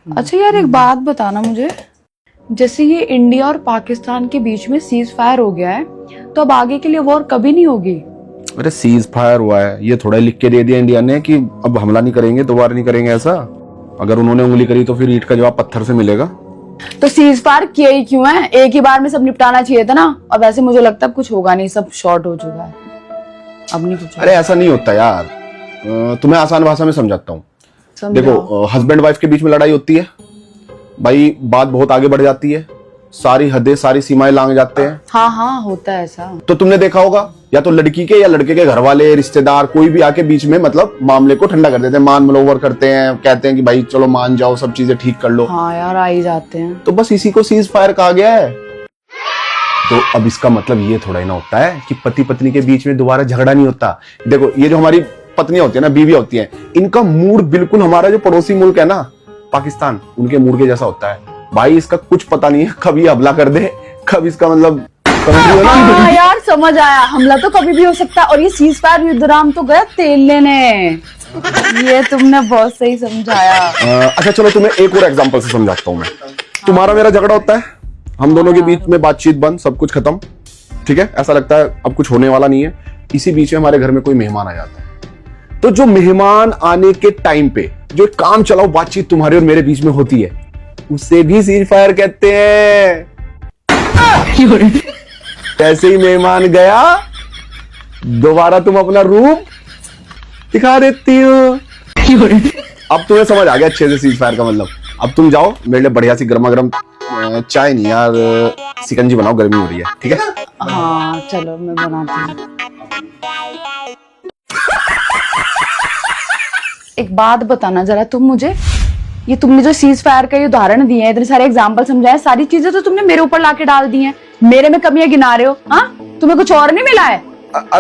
अच्छा यार, एक बात बताना मुझे, जैसे ये इंडिया और पाकिस्तान के बीच में सीज फायर हो गया है, तो अब आगे के लिए वॉर कभी नहीं होगी? अरे सीज फायर हुआ है, ये थोड़ा लिख के दे दिया इंडिया ने कि अब हमला नहीं करेंगे, दोबारा नहीं करेंगे ऐसा। अगर उन्होंने उंगली करी तो फिर ईंट का जवाब पत्थर से मिलेगा। तो सीज फायर किया ही क्यों है? एक ही बार में सब निपटाना चाहिए था ना। और वैसे मुझे लगता है अब कुछ होगा नहीं, सब शॉर्ट हो चुका है, अब नहीं कुछ। अरे ऐसा नहीं होता यार, तुम्हें आसान भाषा में समझाता हूँ। देखो, हस्बैंड वाइफ के बीच में लड़ाई होती है भाई, बात बहुत आगे बढ़ जाती है, सारी हदें सारी सीमाएं लांग जाते हैं। हाँ हाँ, होता है ऐसा। तो तुमने देखा होगा, या तो लड़की के या लड़के के घर वाले, रिश्तेदार, कोई भी आके बीच में मतलब मामले को ठंडा कर देते हैं, मान मलोवर करते हैं, कहते हैं कि भाई चलो मान जाओ, सब चीजें ठीक कर लो। हाँ यार, आ ही जाते हैं। तो बस इसी को सीज फायर कहा गया है। तो अब इसका मतलब ये थोड़ा ही ना होता है कि पति पत्नी के बीच में दोबारा झगड़ा नहीं होता। देखो, ये जो हमारी पत्नियां होती है ना, बीवियां होती हैं, इनका मूड बिल्कुल हमारा जो पड़ोसी मुल्क है ना पाकिस्तान, उनके मूड के जैसा होता है भाई। इसका कुछ पता नहीं है, कभी हमला कर दे, कभी इसका मतलब हाँ यार, समझ आया, हमला तो कभी भी हो सकता है। और ये सीज फायर युद्धराम तो गया तेल लेने। ये तुमने बहुत सही समझाया। अच्छा चलो, तुम्हें एक और एग्जांपल से समझाता हूं मैं। तुम्हारा मेरा झगड़ा होता है, हम दोनों के बीच में बातचीत बंद, सब कुछ खत्म, ठीक है, ऐसा लगता है अब कुछ होने वाला नहीं है। इसी बीच में हमारे घर में कोई मेहमान आ जाता है। तो जो मेहमान आने के टाइम पे जो काम चलाओ बातचीत तुम्हारे और मेरे बीच में होती है, उसे भी सीज फायर कहते हैं। जैसे ही मेहमान गया, दोबारा तुम अपना रूप दिखा देती हो। अब तुम्हें समझ आ गया अच्छे से सीज फायर का मतलब। अब तुम जाओ, मेरे लिए बढ़िया सी गर्मा गर्म चाय नहीं यार, सिकंजी बनाओ, गर्मी हो रही है, ठीक है? हाँ चलो, मैं बनाती हूँ। एक बात बताना जरा तुम मुझे, ये तुमने जो सीज फायर का ये उदाहरण दिए हैं, इतने सारे एग्जांपल समझाए, सारी चीजें तो तुमने मेरे ऊपर लाके डाल दी हैं। मेरे में कमियां गिना रहे हो? हाँ, तुम्हें कुछ और नहीं मिला है?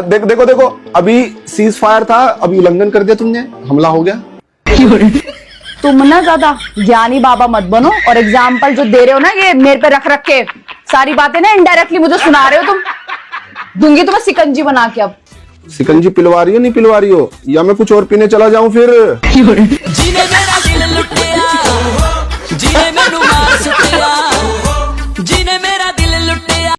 देखो देखो, अभी सीज फायर था, अभी उल्लंघन कर दिया तुमने, हमला हो गया। तुम ना ज्यादा ज्ञानी बाबा मत बनो, और एग्जाम्पल जो दे रहे हो ना ये मेरे पे रख रख के, सारी बातें ना इनडायरेक्टली मुझे सुना रहे हो तुम। दूंगी तुम्हें सिकंजी बना के। अब सिकंजी पिलवा रही हो नहीं पिलवा रही हो, या मैं कुछ और पीने चला जाऊं फिर?